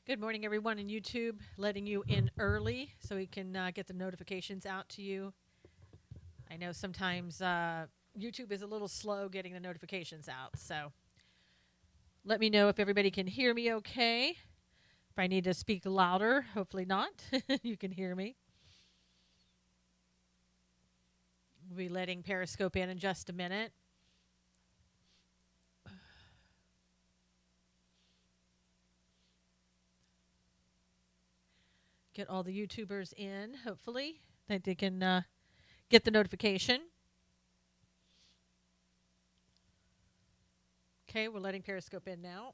Good morning, everyone in YouTube. Letting you in early so we can get the notifications out to you. I know sometimes YouTube is a little slow getting the notifications out, so let me know if everybody can hear me okay. If I need to speak louder, hopefully not. You can hear me. We'll be letting Periscope in just a minute. Get all the YouTubers in, hopefully, that they can get the notification. Okay, we're letting Periscope in now.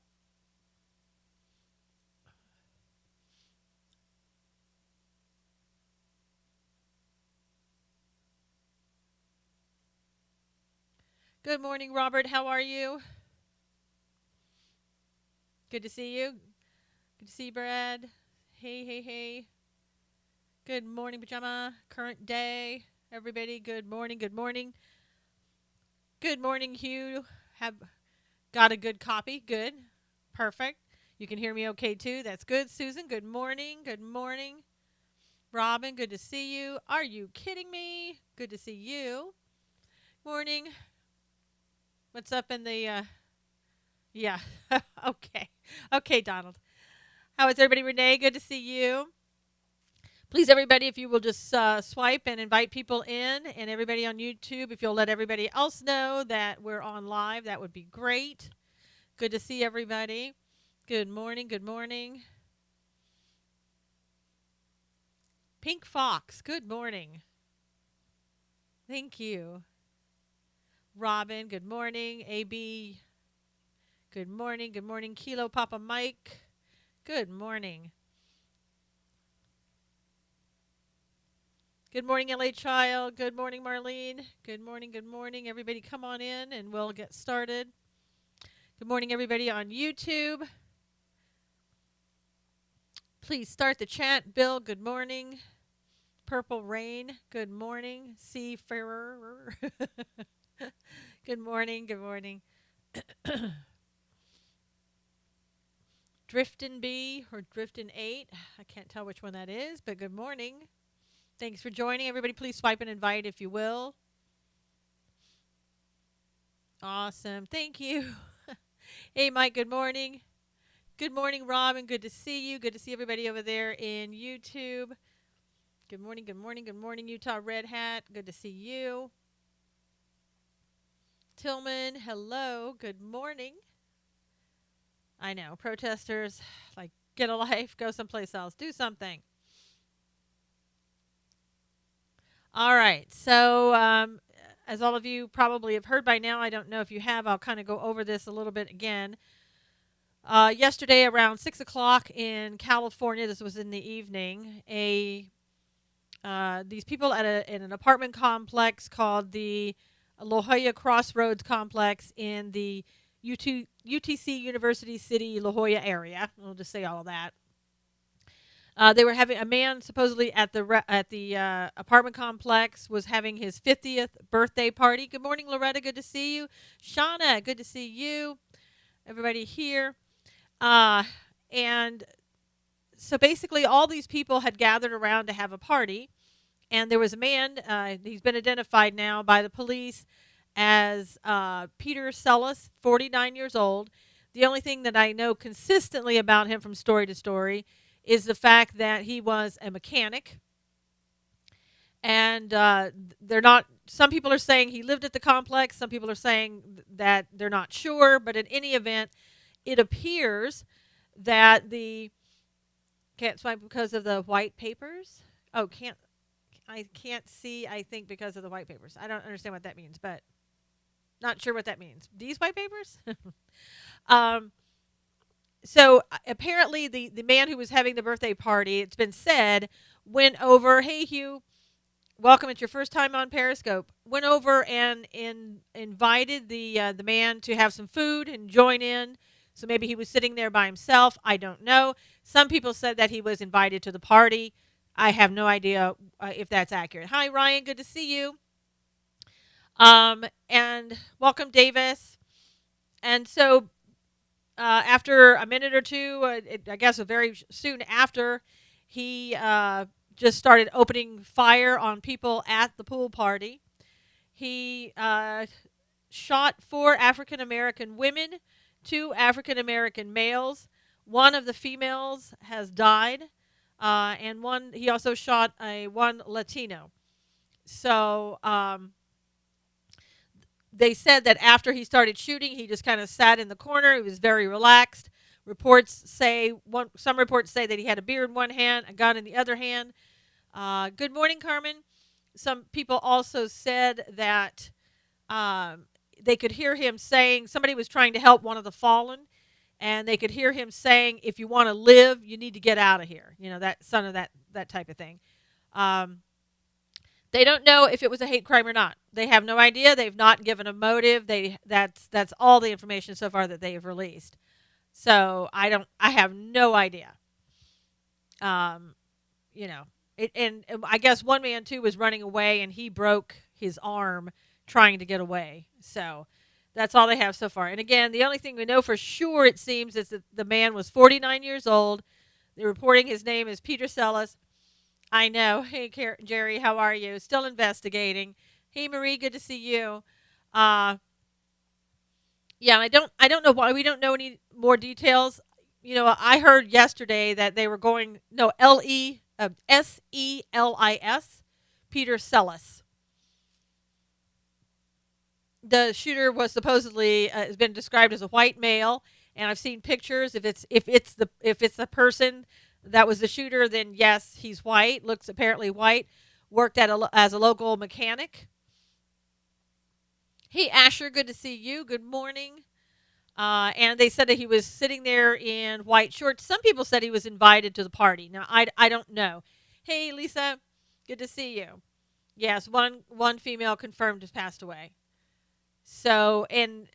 Good morning, Robert. How are you? Good to see you. Good to see you, Brad. Hey, hey, hey. Good morning, Pajama. Current day. Everybody, good morning, good morning. Good morning, Hugh. Have got a good copy. Good. Perfect. You can hear me okay, too. That's good. Susan, good morning. Good morning. Robin, good to see you. Are you kidding me? Good to see you. Morning. What's up in the, yeah. Okay. Okay, Donald. How is everybody? Renee, good to see you. Please, everybody, if you will just swipe and invite people in, and everybody on YouTube, if you'll let everybody else know that we're on live, that would be great. Good to see everybody. Good morning. Good morning. Pink Fox, good morning. Thank you. Robin, good morning. AB, good morning. Good morning. Kilo Papa Mike, good morning. Good morning, LA Child. Good morning, Marlene. Good morning. Good morning. Everybody come on in and we'll get started. Good morning, everybody on YouTube. Please start the chat. Bill, good morning. Purple Rain, good morning. Seafarer, good morning. Good morning. Driftin' B or Driftin' 8, I can't tell which one that is, but good morning. Thanks for joining. Everybody, please swipe and invite if you will. Awesome. Thank you. Hey, Mike, good morning. Good morning, Robin. Good to see you. Good to see everybody over there in YouTube. Good morning, good morning, good morning, Utah Red Hat. Good to see you. Tillman, hello. Good morning. I know. Protesters, like, get a life, go someplace else, do something. All right. So, as all of you probably have heard by now, I don't know if you have, I'll kind of go over this a little bit again. Yesterday, around 6 o'clock in California, this was in the evening, these people in an apartment complex called the La Jolla Crossroads Complex in the UTC University City La Jolla area. We'll just say all of that. They were having a man supposedly at the apartment complex was having his 50th birthday party. Good morning, Loretta. Good to see you. Shauna, good to see you. Everybody here. And so basically, all these people had gathered around to have a party. And there was a man, he's been identified now by the police as Peter Sellis, 49 years old. The only thing that I know consistently about him from story to story is the fact that he was a mechanic. And they're not, some people are saying he lived at the complex. Some people are saying that they're not sure. But in any event, it appears that can't swipe because of the white papers. Oh, I can't see, I think, because of the white papers. I don't understand what that means, but not sure what that means. These white papers? um, so apparently the man who was having the birthday party, it's been said, went over, hey, Hugh, welcome. It's your first time on Periscope. Went over and invited the man to have some food and join in. So maybe he was sitting there by himself. I don't know. Some people said that he was invited to the party. I have no idea if that's accurate. Hi, Ryan. Good to see you. And welcome, Davis. And so after a minute or two, I guess very soon after, he just started opening fire on people at the pool party. He shot four African American women, two African American males. One of the females has died, and one he also shot a one Latino. So they said that after he started shooting, he just kind of sat in the corner. He was very relaxed. Some reports say that he had a beer in one hand, a gun in the other hand. Good morning, Carmen. Some people also said that um, they could hear him saying somebody was trying to help one of the fallen, and they could hear him saying, "If you want to live, you need to get out of here." You know, that son of that type of thing. Um, they don't know if it was a hate crime or not. They have no idea. They've not given a motive. That's all the information so far that they have released. So I have no idea. Um, you know, and I guess one man too was running away and he broke his arm trying to get away. So that's all they have so far. And again, the only thing we know for sure, it seems, is that the man was 49 years old. They're reporting his name is Peter Sellis. I know. Hey, Jerry, how are you? Still investigating. Hey, Marie, good to see you. Uh, yeah, I don't know why we don't know any more details. You know, I heard yesterday that they were going no Selis, Peter Sellis. The shooter was supposedly has been described as a white male, and I've seen pictures. If it's the person that was the shooter, then yes, he's white. Looks apparently white. Worked as a local mechanic. Hey, Asher, good to see you. Good morning. And they said that he was sitting there in white shorts. Some people said he was invited to the party. Now, I don't know. Hey, Lisa, good to see you. Yes, one female confirmed has passed away. So, and,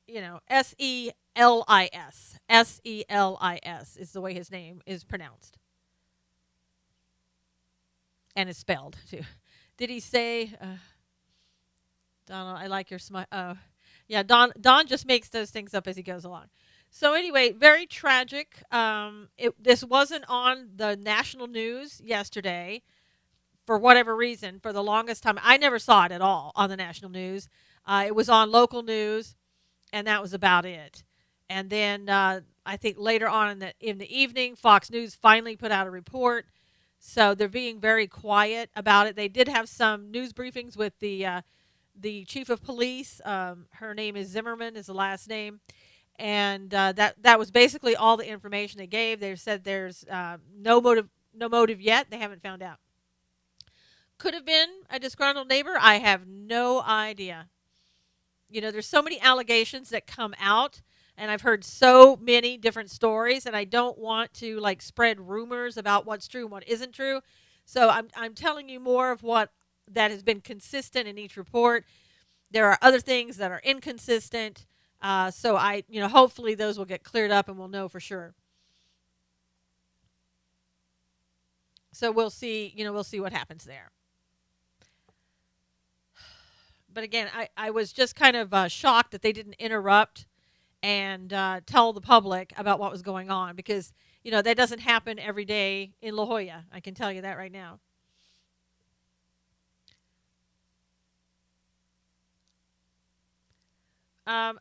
you know, Selis is the way his name is pronounced and is spelled, too. Did he say, Donald, I like your smile. Oh, yeah, Don just makes those things up as he goes along. So anyway, very tragic. This wasn't on the national news yesterday for whatever reason. For the longest time, I never saw it at all on the national news. It was on local news, and that was about it. And then I think later on in the evening, Fox News finally put out a report. So they're being very quiet about it. They did have some news briefings with the chief of police. Her name is Zimmerman, is the last name, and that was basically all the information they gave. They said there's no motive yet. They haven't found out. Could have been a disgruntled neighbor. I have no idea. You know, there's so many allegations that come out, and I've heard so many different stories, and I don't want to like spread rumors about what's true and what isn't true. So I'm telling you more of what that has been consistent in each report. There are other things that are inconsistent. So hopefully those will get cleared up and we'll know for sure. So we'll see, we'll see what happens there. But again, I was just kind of shocked that they didn't interrupt and tell the public about what was going on because, that doesn't happen every day in La Jolla. I can tell you that right now.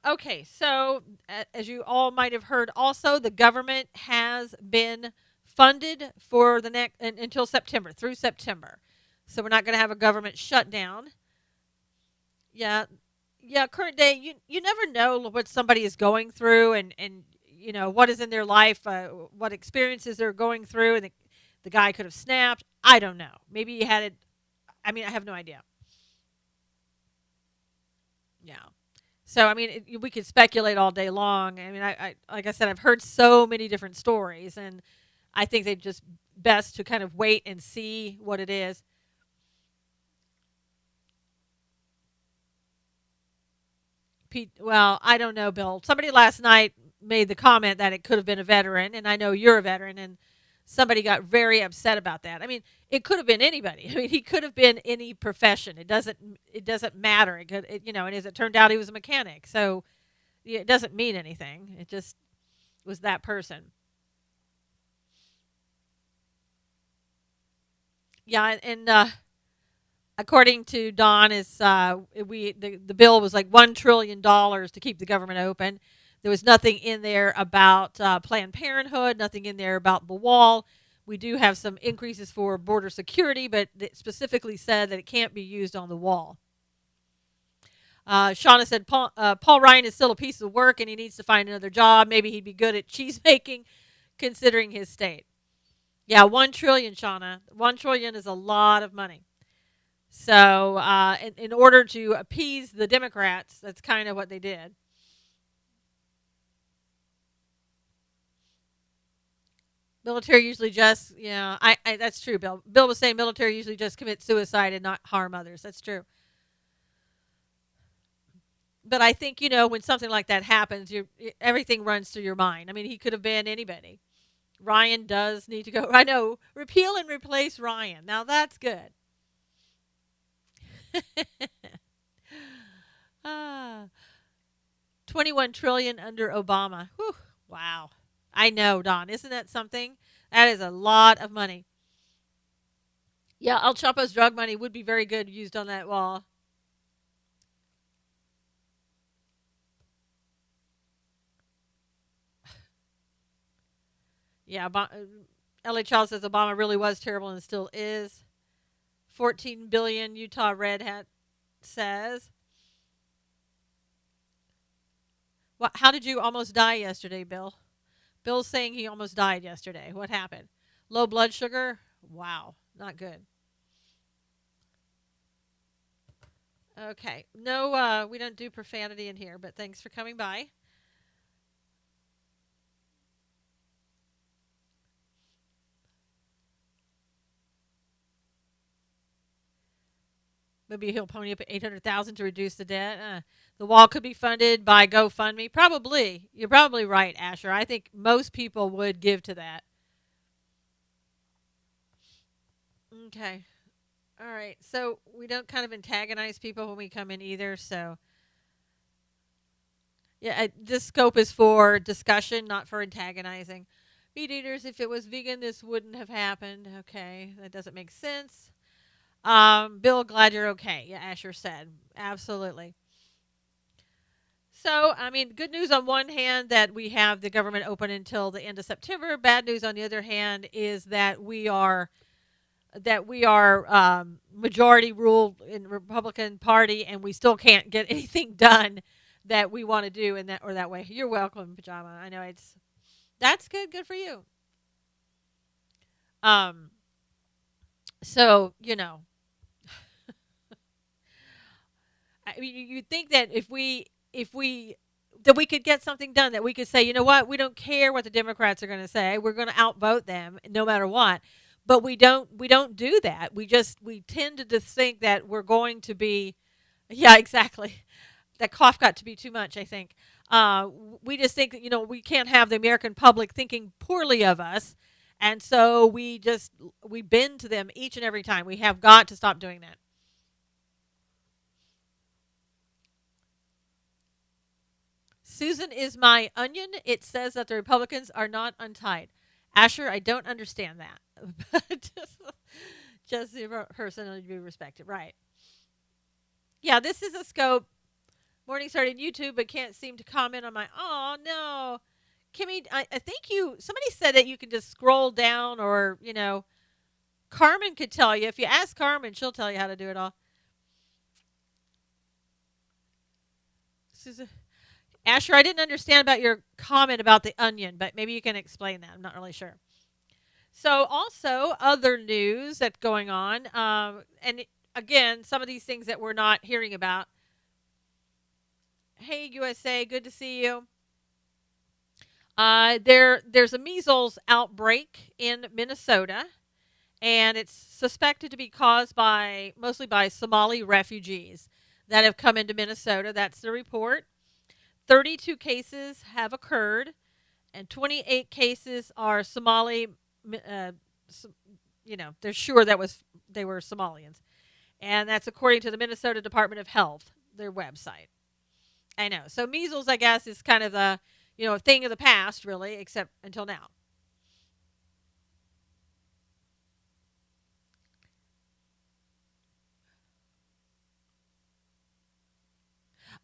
Okay, so as you all might have heard, also the government has been funded for the next until September, through September. So we're not going to have a government shutdown. Yeah, yeah. Current day, you never know what somebody is going through, and what is in their life, what experiences they're going through, and the guy could have snapped. I don't know. Maybe he had it. I mean, I have no idea. Yeah. So I mean, we could speculate all day long. I mean, I like I said, I've heard so many different stories, and I think they just best to kind of wait and see what it is. Pete, well, I don't know, Bill. Somebody last night made the comment that it could have been a veteran, and I know you're a veteran, and somebody got very upset about that. I mean, it could have been anybody. I mean, he could have been any profession. It doesn't matter. And as it turned out, he was a mechanic. So yeah, it doesn't mean anything. It just was that person. Yeah, and according to Don, is the bill was like $1 trillion to keep the government open. There was nothing in there about Planned Parenthood, nothing in there about the wall. We do have some increases for border security, but it specifically said that it can't be used on the wall. Shauna said Paul Ryan is still a piece of work and he needs to find another job. Maybe he'd be good at cheese making, considering his state. Yeah, 1 trillion, Shauna. 1 trillion is a lot of money. So, in order to appease the Democrats, that's kind of what they did. Military usually just, yeah, that's true, Bill. Bill was saying military usually just commit suicide and not harm others. That's true. But I think, when something like that happens, everything runs through your mind. I mean, he could have been anybody. Ryan does need to go. I know. Repeal and replace Ryan. Now that's good. ah, 21 trillion under Obama. Whew, wow. I know, Don. Isn't that something? That is a lot of money. Yeah, El Chapo's drug money would be very good used on that wall. Yeah, LA Child says Obama really was terrible and still is. 14 billion Utah Red Hat says. How did you almost die yesterday, Bill? Bill's saying he almost died yesterday. What happened? Low blood sugar? Wow, not good. Okay. No, we don't do profanity in here, but thanks for coming by. Maybe he'll pony up 800,000 to reduce the debt. The wall could be funded by GoFundMe. Probably. You're probably right, Asher. I think most people would give to that. Okay. All right. So we don't kind of antagonize people when we come in either. So yeah, this scope is for discussion, not for antagonizing. Meat eaters, if it was vegan, this wouldn't have happened. Okay, that doesn't make sense. Bill, glad you're okay. Yeah, Asher said. Absolutely. So, I mean, good news on one hand that we have the government open until the end of September. Bad news on the other hand is that we are majority rule in the Republican Party, and we still can't get anything done that we want to do in that way. You're welcome, Pajama. I know that's good. Good for you. Um. So I mean, you think that if we that we could get something done, that we could say, you know what, we don't care what the Democrats are going to say, we're going to outvote them no matter what. But we don't do that. We tend to just think that we're going to be, yeah, exactly. That cough got to be too much, I think. We just think that we can't have the American public thinking poorly of us, and so we bend to them each and every time. We have got to stop doing that. Susan is my onion. It says that the Republicans are not untied. Asher, I don't understand that. But just the person to be respected. Right. Yeah, this is a scope. Morning started YouTube, but can't seem to comment on my. Oh, no. Kimmy, I think somebody said that you can just scroll down, or, Carmen could tell you. If you ask Carmen, she'll tell you how to do it all. Susan. Asher, I didn't understand about your comment about the onion, but maybe you can explain that. I'm not really sure. So, also, other news that's going on, and again, some of these things that we're not hearing about. Hey, USA, good to see you. There's a measles outbreak in Minnesota, and it's suspected to be caused mostly by Somali refugees that have come into Minnesota. That's the report. 32 cases have occurred, and 28 cases are Somali. Uh, they're sure they were Somalians, and that's according to the Minnesota Department of Health, their website. I know. So measles, I guess, is kind of the a thing of the past, really, except until now.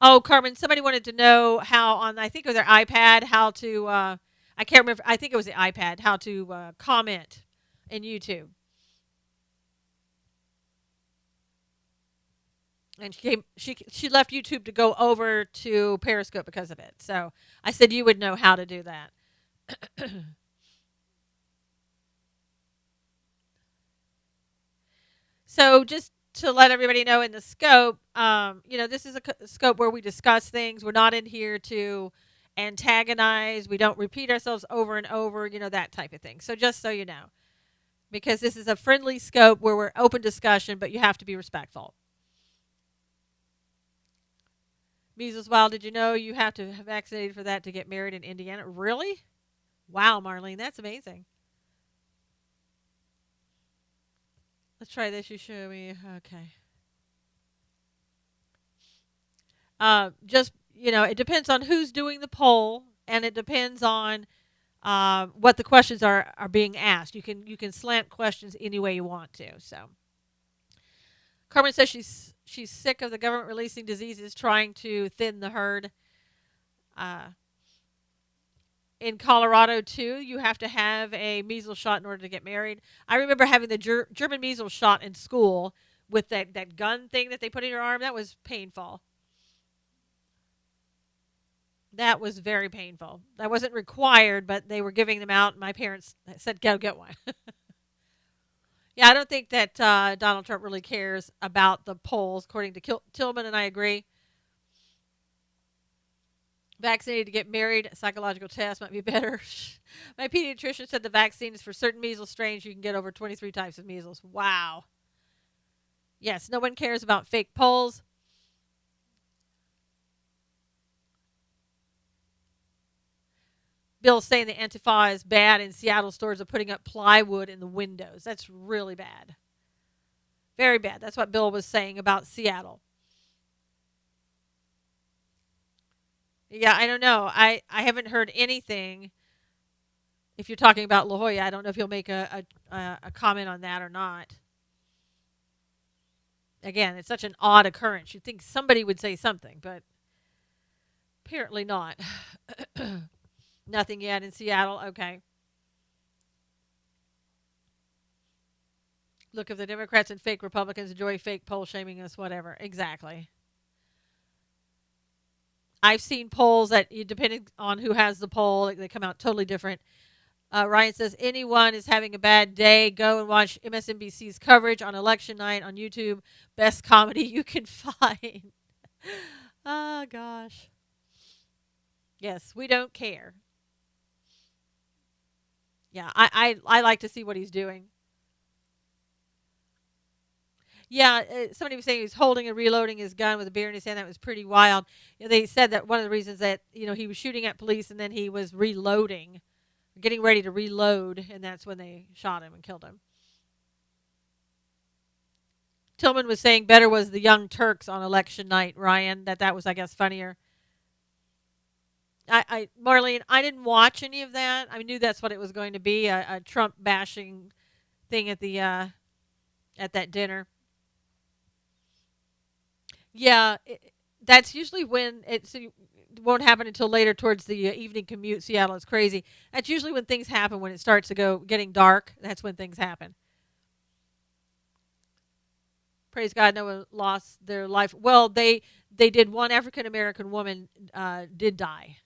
Oh, Carmen, somebody wanted to know how on, I think it was their iPad, how to, I can't remember, I think it was the iPad, how to comment in YouTube. And she left YouTube to go over to Periscope because of it. So I said you would know how to do that. So just to let everybody know in the scope, this is a scope where we discuss things. We're not in here to antagonize. We don't repeat ourselves over and over, that type of thing. So just so you know, because this is a friendly scope where we're open discussion, but you have to be respectful. Measles, Wild, did you know you have to have vaccinated for that to get married in Indiana? Really? Wow, Marlene, that's amazing. Let's try this. You show me. Okay. Just it depends on who's doing the poll, and it depends on what the questions are being asked. You can slant questions any way you want to. So Carmen says she's sick of the government releasing diseases trying to thin the herd. Uh, in Colorado too, you have to have a measles shot in order to get married. I remember having the German measles shot in school with that gun thing that they put in your arm. That was painful. That was very painful. That wasn't required, but they were giving them out. My parents said, "Go get one." Yeah, I don't think that Donald Trump really cares about the polls, according to Tillman, and I agree. Vaccinated to get married, a psychological test might be better. My pediatrician said the vaccine is for certain measles strains. You can get over 23 types of measles. Wow. Yes, no one cares about fake polls. Bill's saying the Antifa is bad, and Seattle stores are putting up plywood in the windows. That's really bad. Very bad. That's what Bill was saying about Seattle. Yeah, I don't know. I haven't heard anything. If you're talking about La Jolla, I don't know if he'll make a comment on that or not. Again, it's such an odd occurrence. You'd think somebody would say something, but apparently not. Nothing yet in Seattle. Okay. Look, if the Democrats and fake Republicans enjoy fake poll shaming us, whatever. Exactly. I've seen polls that, depending on who has the poll, they come out totally different. Ryan says, anyone is having a bad day, go and watch MSNBC's coverage on election night on YouTube. Best comedy you can find. Oh, gosh. Yes, we don't care. Yeah, I like to see what he's doing. Yeah, somebody was saying he was holding and reloading his gun with a beer in his hand. That was pretty wild. They said that one of the reasons that he was shooting at police and then he was reloading, getting ready to reload, and that's when they shot him and killed him. Tillman was saying better was the Young Turks on election night, Ryan. That was, I guess, funnier. Marlene, I didn't watch any of that. I knew that's what it was going to be, a Trump bashing thing at that dinner. Yeah, that's usually when it won't happen until later towards the evening commute. Seattle is crazy. That's usually when things happen, when it starts to go getting dark. That's when things happen. Praise God, no one lost their life. Well, they did. One African American woman did die,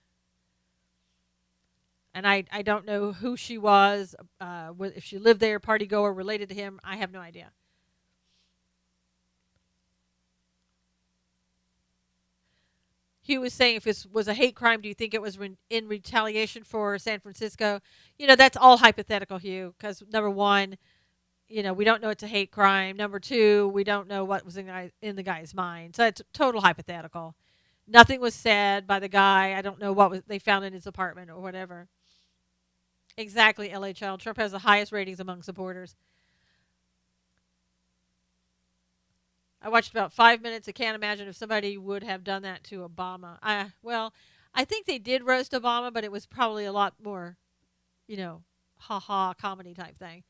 and I don't know who she was. If she lived there, party goer, related to him, I have no idea. Hugh was saying if it was a hate crime, do you think it was in retaliation for San Francisco? That's all hypothetical, Hugh, because number one, we don't know it's a hate crime. Number two, we don't know what was in the guy's mind. So it's total hypothetical. Nothing was said by the guy. I don't know what they found in his apartment or whatever. Exactly, LA Child. Trump has the highest ratings among supporters. I watched about 5 minutes. I can't imagine if somebody would have done that to Obama. Well, I think they did roast Obama, but it was probably a lot more, you know, ha ha comedy type thing.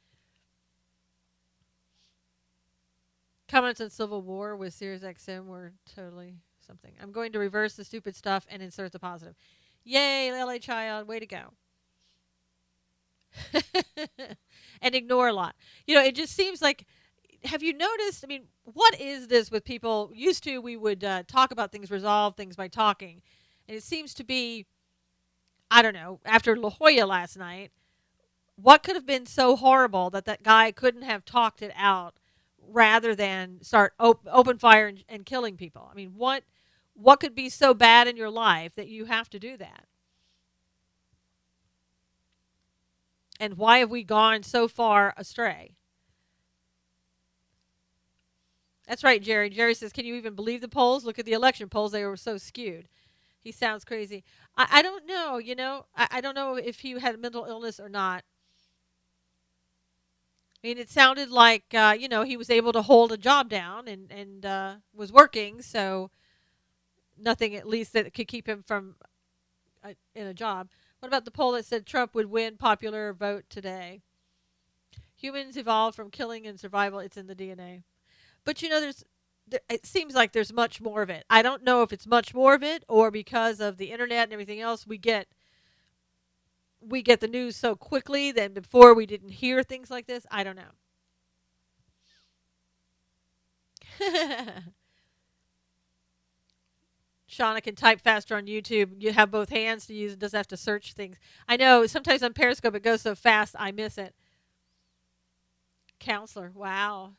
Comments on Civil War with Sirius XM were totally something. I'm going to reverse the stupid stuff and insert the positive. Yay, LA Child, way to go. And ignore a lot. It just seems like, have you noticed? I mean, what is this with people? Used to, we would talk about things, resolve things by talking. And it seems to be, I don't know, after La Jolla last night, what could have been so horrible that that guy couldn't have talked it out rather than start open fire and killing people? I mean, what could be so bad in your life that you have to do that? And why have we gone so far astray? That's right, Jerry. Jerry says, can you even believe the polls? Look at the election polls. They were so skewed. He sounds crazy. I don't know, I don't know if he had mental illness or not. I mean, it sounded like, he was able to hold a job down and was working, so nothing at least that could keep him from in a job. What about the poll that said Trump would win popular vote today? Humans evolved from killing and survival. It's in the DNA. But it seems like there's much more of it. I don't know if it's much more of it or because of the internet and everything else we get the news so quickly that before we didn't hear things like this. I don't know. Shauna can type faster on YouTube. You have both hands to use. It doesn't have to search things. I know sometimes on Periscope it goes so fast I miss it. Counselor. Wow.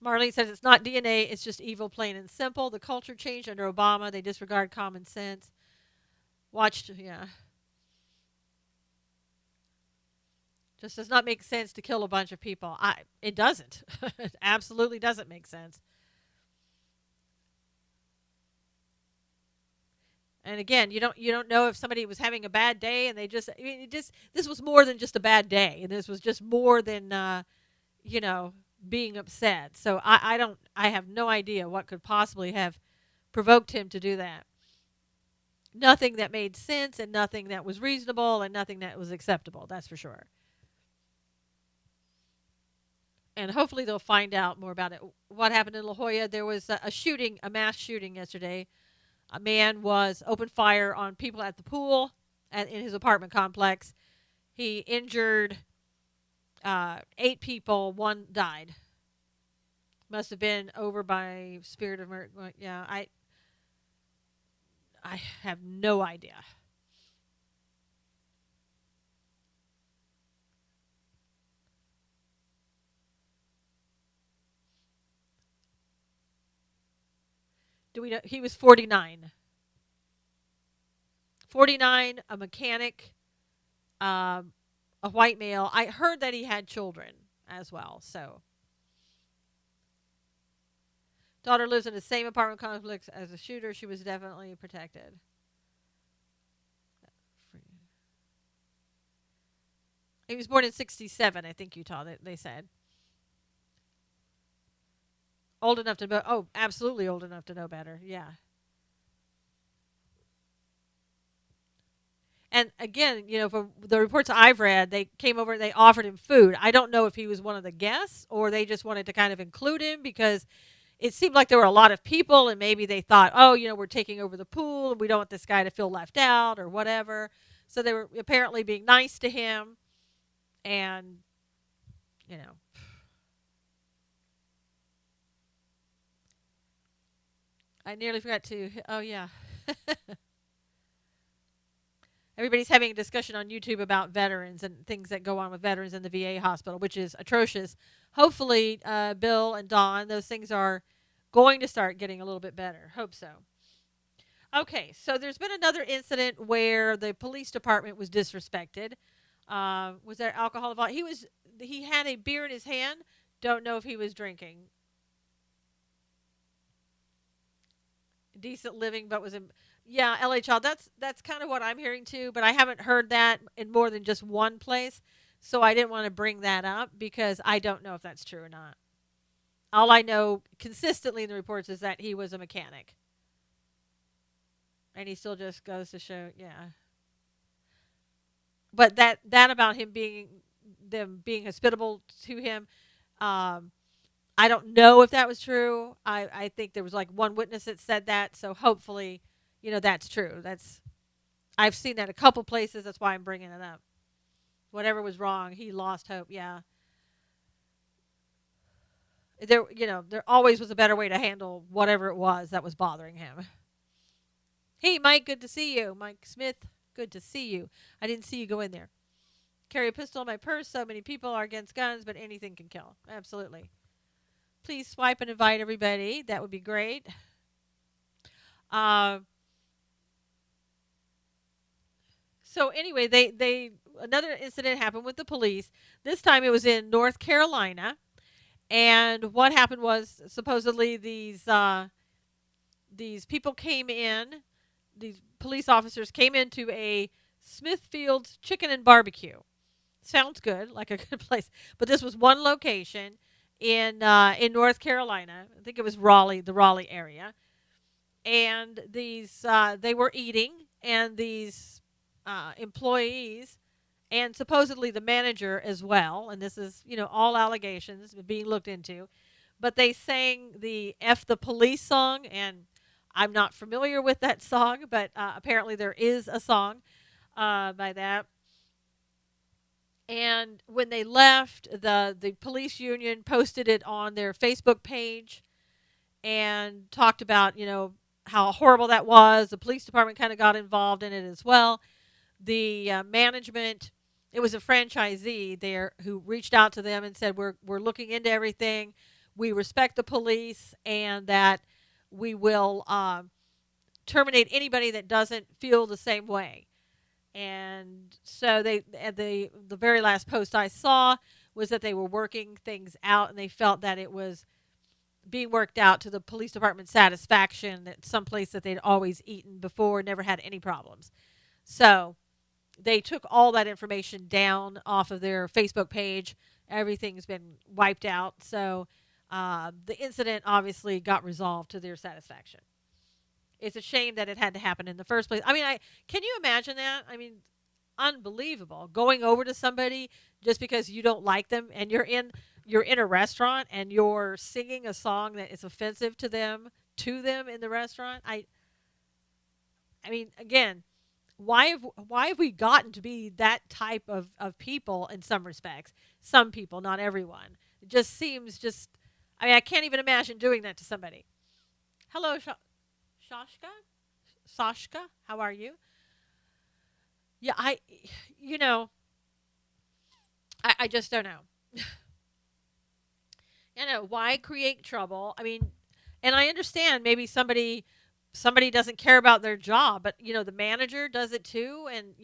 Marlene says it's not DNA. It's just evil, plain and simple. The culture changed under Obama. They disregard common sense. Yeah. Just does not make sense to kill a bunch of people. It doesn't. It absolutely doesn't make sense. And again, you don't know if somebody was having a bad day and they just I mean it just this was more than just a bad day, and this was just more than you know being upset. So I have no idea what could possibly have provoked him to do that. Nothing that made sense and nothing that was reasonable and nothing that was acceptable, that's for sure. And hopefully they'll find out more about it. What happened in La Jolla? There was a shooting, a mass shooting yesterday. A man was opened fire on people at the pool in his apartment complex. He injured 8 people. One died. Must have been over by spirit of murder. Yeah, I have no idea. Do we know? He was 49. 49, a mechanic, um, a white male. I heard that he had children as well. So, daughter lives in the same apartment complex as the shooter. She was definitely protected. He was born in 67, I think, Utah, they said. Old enough to know. Oh, absolutely old enough to know better. Yeah. And again, from the reports I've read, they came over and they offered him food. I don't know if he was one of the guests or they just wanted to kind of include him because it seemed like there were a lot of people and maybe they thought, oh, we're taking over the pool and we don't want this guy to feel left out or whatever. So they were apparently being nice to him and, you know, I nearly forgot to, oh, yeah. Everybody's having a discussion on YouTube about veterans and things that go on with veterans in the VA hospital, which is atrocious. Hopefully, Bill and Don, those things are going to start getting a little bit better. Hope so. Okay, so there's been another incident where the police department was disrespected. Was there alcohol involved? He had a beer in his hand. Don't know if he was drinking. Decent living, but was in. Yeah, LA Child. That's kind of what I'm hearing too, but I haven't heard that in more than just one place, so I didn't want to bring that up because I don't know if that's true or not. All I know consistently in the reports is that he was a mechanic. And he still just goes to show, yeah. But that about him being them being hospitable to him, um, I don't know if that was true. I think there was like one witness that said that, so hopefully, that's true. I've seen that a couple places. That's why I'm bringing it up. Whatever was wrong, he lost hope. Yeah, there always was a better way to handle whatever it was that was bothering him. Hey, Mike, good to see you. Mike Smith, good to see you. I didn't see you go in there. Carry a pistol in my purse. So many people are against guns, but anything can kill. Absolutely. Please swipe and invite everybody. That would be great. Uh, so anyway, they another incident happened with the police. This time it was in North Carolina, and what happened was supposedly these people came in. These police officers came into a Smithfield's Chicken and Barbecue. Sounds good, like a good place. But this was one location in North Carolina. I think it was Raleigh, the Raleigh area. And these they were eating, and these employees, and supposedly the manager as well. And this is all allegations being looked into. But they sang the "F the Police" song, and I'm not familiar with that song, but apparently there is a song by that. And when they left, the police union posted it on their Facebook page and talked about, how horrible that was. The police department kind of got involved in it as well. The management, it was a franchisee there who reached out to them and said, we're looking into everything. We respect the police, and that we will terminate anybody that doesn't feel the same way. And so they at the very last post I saw was that they were working things out, and they felt that it was being worked out to the police department's satisfaction, at some place that they'd always eaten before, never had any problems. So they took all that information down off of their Facebook page. Everything's been wiped out. So the incident obviously got resolved to their satisfaction. It's a shame that it had to happen in the first place. I mean, can you imagine that? I mean, unbelievable. Going over to somebody just because you don't like them, and you're in a restaurant and you're singing a song that is offensive to them in the restaurant. I mean, again, why have we gotten to be that type of people in some respects? Some people, not everyone. It just seems just. I mean, I can't even imagine doing that to somebody. Hello, Shashka. Sashka, how are you? Yeah, you know, I just don't know. Why create trouble? I mean, and I understand maybe somebody doesn't care about their job, but the manager does it too, and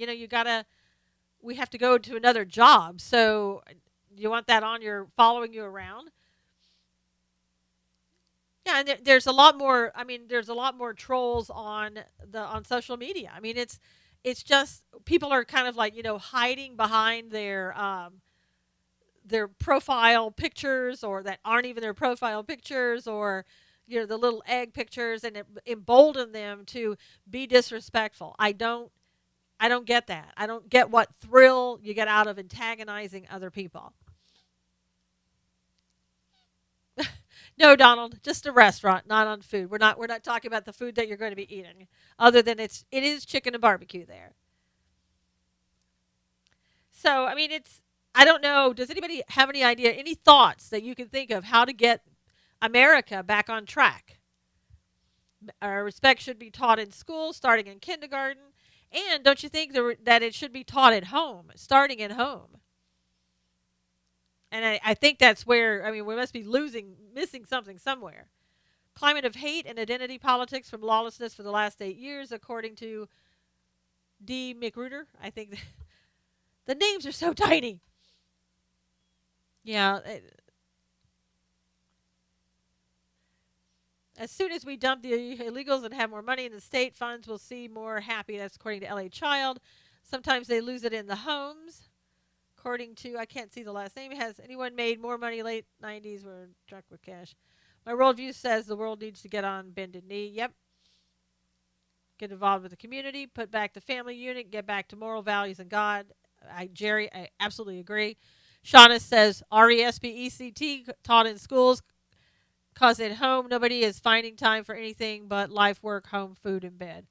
we have to go to another job. So you want that on your following you around? Yeah, and there's a lot more. I mean, there's a lot more trolls on social media. I mean, it's just people are kind of like hiding behind their profile pictures, or that aren't even their profile pictures, or the little egg pictures, and it embolden them to be disrespectful. I don't get that. I don't get what thrill you get out of antagonizing other people. No, Donald, just a restaurant, not on food. We're not talking about the food that you're going to be eating, other than it is chicken and barbecue there. So I mean, I don't know. Does anybody have any idea, any thoughts that you can think of how to get America back on track? Respect should be taught in school, starting in kindergarten. And don't you think that it should be taught at home, starting at home? And I think that's where, I mean, we must be missing something somewhere. Climate of hate and identity politics from lawlessness for the last 8 years, according to D. McRuder. I think the names are so tiny. Yeah. As soon as we dump the illegals and have more money in the state funds, we'll see more happy. That's according to LA Child. Sometimes they lose it in the homes. According to, I can't see the last name. Has anyone made more money late 90s? We're drunk with cash. My worldview says the world needs to get on bended knee. Yep. Get involved with the community, put back the family unit, get back to moral values and God. Jerry, I absolutely agree. Shauna says RESPECT taught in schools because at home nobody is finding time for anything but life, work, home, food, and bed.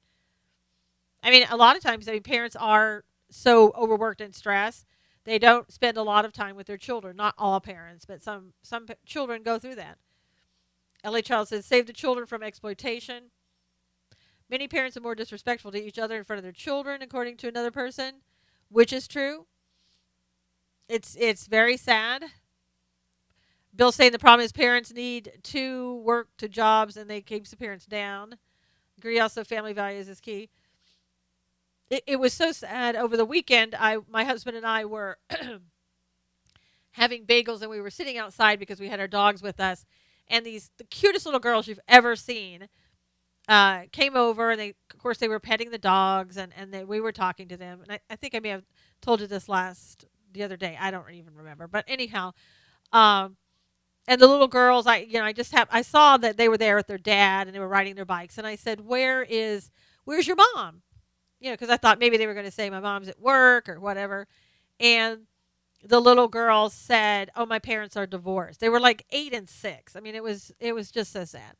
I mean, a lot of times, I mean, parents are so overworked and stressed, they don't spend a lot of time with their children. Not all parents, but some children go through that. LA Child says, save the children from exploitation. Many parents are more disrespectful to each other in front of their children, according to another person, which is true. It's very sad. Bill's saying the problem is parents need to work to jobs and they keeps the parents down. Agree also family values is key. It was so sad over the weekend. My husband and I were having bagels and we were sitting outside because we had our dogs with us, and the cutest little girls you've ever seen came over, and of course they were petting the dogs, and we were talking to them, and I think I may have told you this the other day. I don't even remember, but anyhow, um, and the little girls, I saw that they were there with their dad and they were riding their bikes, and I said, where's your mom? Because I thought maybe they were going to say my mom's at work or whatever, and the little girl said, "Oh, my parents are divorced." They were like 8 and 6. I mean, it was just so sad.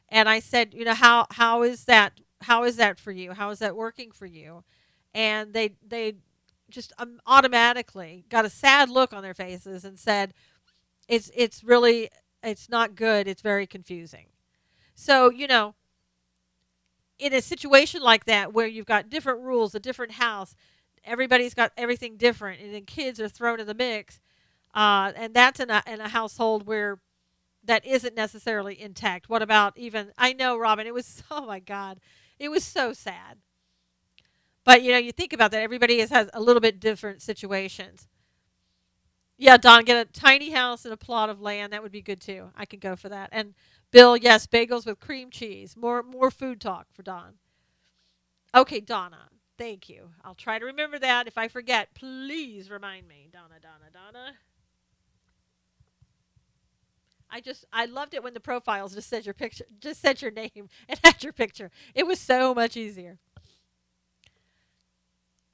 And I said, how is that? How is that for you? How is that working for you? And they just automatically got a sad look on their faces and said, it's really, it's not good. It's very confusing. So in a situation like that where you've got different rules, a different house, everybody's got everything different, and then kids are thrown in the mix, and that's in a household where that isn't necessarily intact. What about even? I know, Robin. It was oh my God, it was so sad. But you think about that. Everybody has a little bit different situations. Yeah, Don, get a tiny house and a plot of land. That would be good too. I could go for that. And Bill, yes, bagels with cream cheese. More food talk for Don. Okay, Donna. Thank you. I'll try to remember that. If I forget, please remind me. Donna. I loved it when the profiles just said your picture, just said your name and had your picture. It was so much easier.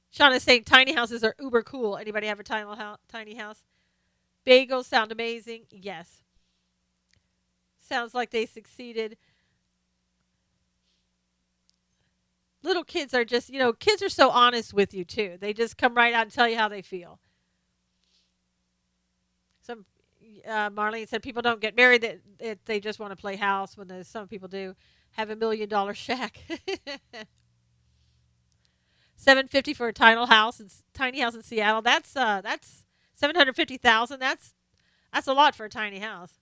Sean is saying tiny houses are uber cool. Anybody have a tiny house? Bagels sound amazing. Yes. Sounds like they succeeded. Little kids are just, kids are so honest with you too. They just come right out and tell you how they feel. Some Marlene said people don't get married that they just want to play house when some people do have $1 million shack. $750 for a tiny house in Seattle. That's 750,000. That's a lot for a tiny house.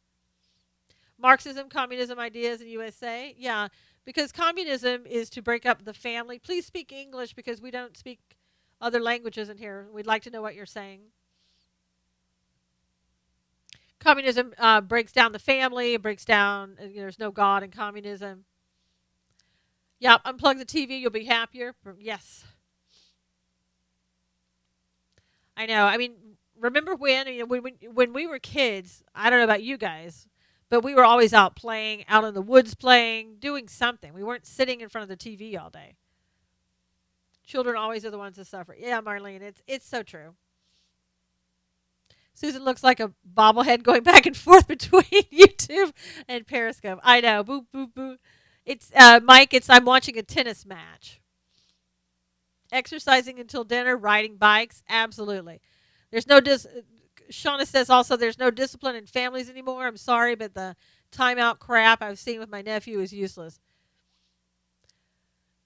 Marxism, communism ideas in USA. Yeah, because communism is to break up the family. Please speak English because we don't speak other languages in here. We'd like to know what you're saying. Communism breaks down the family. It breaks down. There's no God in communism. Yep, unplug the TV. You'll be happier. Yes, I know. I mean, remember when we were kids? I don't know about you guys, but we were always out playing, out in the woods playing, doing something. We weren't sitting in front of the TV all day. Children always are the ones that suffer. Yeah, Marlene, it's so true. Susan looks like a bobblehead going back and forth between YouTube and Periscope. I know. Boop boop boop. It's Mike. I'm watching a tennis match. Exercising until dinner, riding bikes. Absolutely. There's no Shauna says also there's no discipline in families anymore. I'm sorry, but the timeout crap I've seen with my nephew is useless.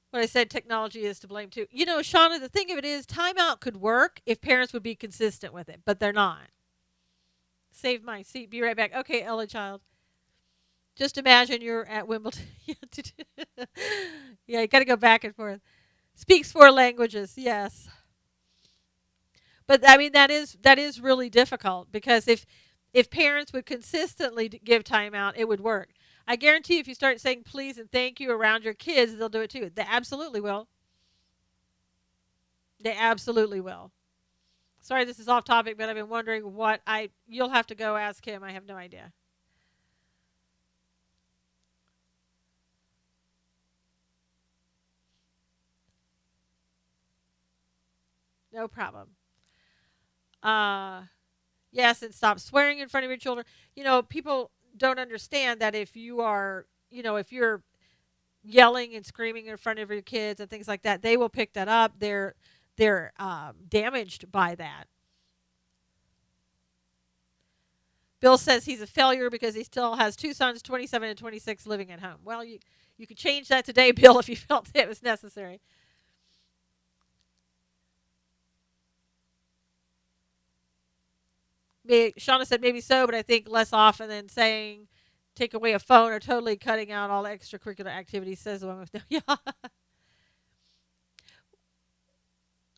What I said, technology is to blame too. Shauna, the thing of it is, timeout could work if parents would be consistent with it, but they're not. Save my seat. Be right back. Okay, Ella Child. Just imagine you're at Wimbledon. Yeah, you got to go back and forth. Speaks 4 languages. Yes. But I mean that is really difficult because if parents would consistently give time out, it would work. I guarantee if you start saying please and thank you around your kids, they'll do it too. They absolutely will. They absolutely will. Sorry, this is off topic, but I've been wondering what you'll have to go ask him. I have no idea. No problem. Uh, yes, and stop swearing in front of your children. People don't understand that if you are, if you're yelling and screaming in front of your kids and things like that, they will pick that up. They're damaged by that. Bill says he's a failure because he still has two sons, 27 and 26, living at home. Well, you could change that today, Bill, if you felt it was necessary. Shauna said maybe so, but I think less often than saying take away a phone or totally cutting out all extracurricular activities, says the one with no. Yeah.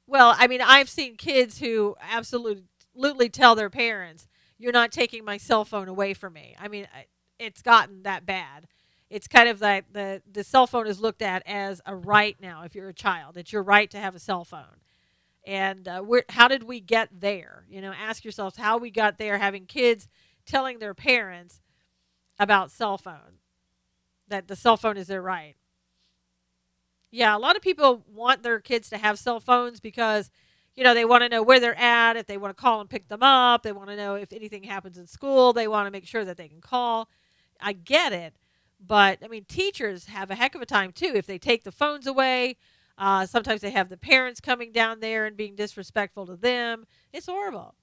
Well, I mean, I've seen kids who absolutely tell their parents, "You're not taking my cell phone away from me." I mean, it's gotten that bad. It's kind of like the cell phone is looked at as a right now. If you're a child, it's your right to have a cell phone. And how did we get there? Ask yourselves how we got there. Having kids telling their parents about cell phone, that the cell phone is their right. Yeah, a lot of people want their kids to have cell phones because, they want to know where they're at, if they want to call and pick them up, they want to know if anything happens in school, they want to make sure that they can call. I get it, but I mean, teachers have a heck of a time too if they take the phones away. Sometimes they have the parents coming down there and being disrespectful to them. It's horrible.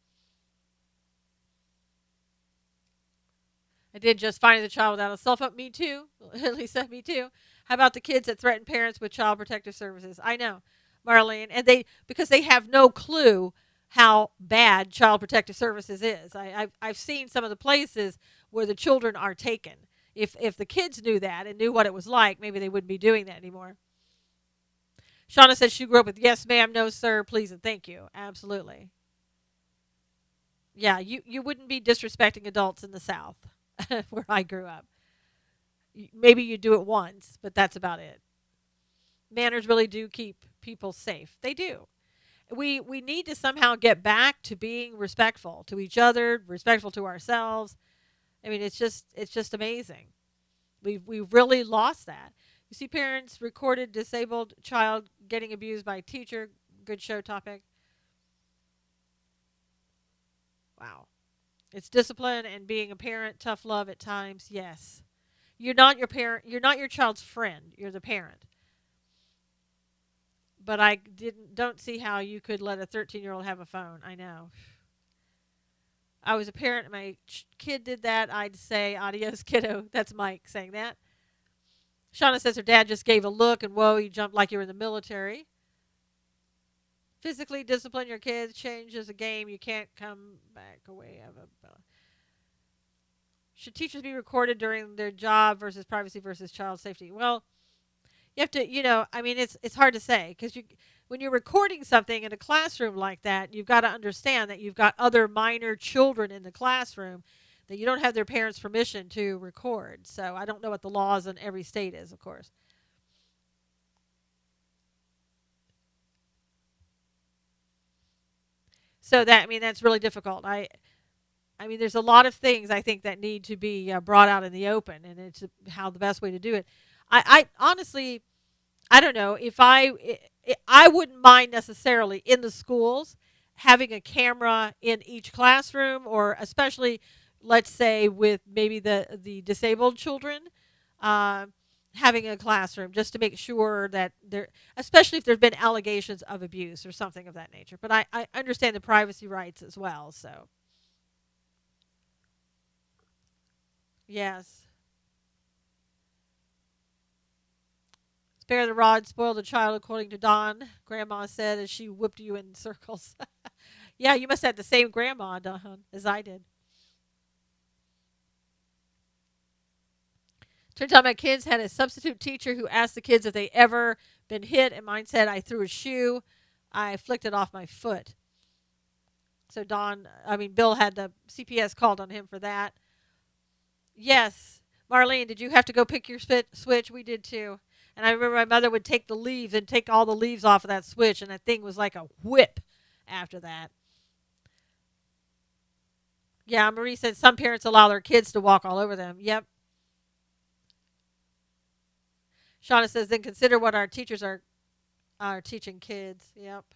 I did just find the child without a cell phone. Me too. Lisa, me too. How about the kids that threaten parents with child protective services? I know, Marlene. And because they have no clue how bad child protective services is. I've seen some of the places where the children are taken. If the kids knew that and knew what it was like, maybe they wouldn't be doing that anymore. Shauna says she grew up with yes, ma'am, no, sir, please, and thank you. Absolutely. Yeah, you wouldn't be disrespecting adults in the South where I grew up. Maybe you do it once, but that's about it. Manners really do keep people safe. They do. We need to somehow get back to being respectful to each other, respectful to ourselves. I mean, it's just amazing. We've really lost that. You see parents recorded disabled child getting abused by a teacher. Good show topic. Wow. It's discipline and being a parent, tough love at times. Yes. You're not your parent, you're not your child's friend. You're the parent. But I don't see how you could let a 13-year-old have a phone. I know. I was a parent and my kid did that. I'd say, adios, kiddo. That's Mike saying that. Shauna says her dad just gave a look and whoa, he jumped like you were in the military. Physically discipline your kids. Change is a game. You can't come back away. Should teachers be recorded during their job versus privacy versus child safety? Well, you have to, I mean, it's hard to say because when you're recording something in a classroom like that, you've got to understand that you've got other minor children in the classroom that you don't have their parents' permission to record. So I don't know what the laws in every state is, of course. So that's really difficult. I mean, there's a lot of things I think that need to be brought out in the open, and it's how the best way to do it. I honestly, I don't know if I wouldn't mind necessarily in the schools having a camera in each classroom, or especially, let's say, with maybe the disabled children, uh, having a classroom just to make sure that there, especially if there's been allegations of abuse or something of that nature. But I understand the privacy rights as well. So yes. Spare the rod, spoil the child, according to Dawn, Grandma said as she whipped you in circles. Yeah, you must have the same grandma, Dawn, as I did. Turns out my kids had a substitute teacher who asked the kids if they ever been hit, and mine said I threw a shoe. I flicked it off my foot. So Bill had the CPS called on him for that. Yes. Marlene, did you have to go pick your switch? We did too. And I remember my mother would take the leaves and take all the leaves off of that switch, and that thing was like a whip after that. Yeah, Marie said some parents allow their kids to walk all over them. Yep. Shauna says then consider what our teachers are teaching kids. Yep.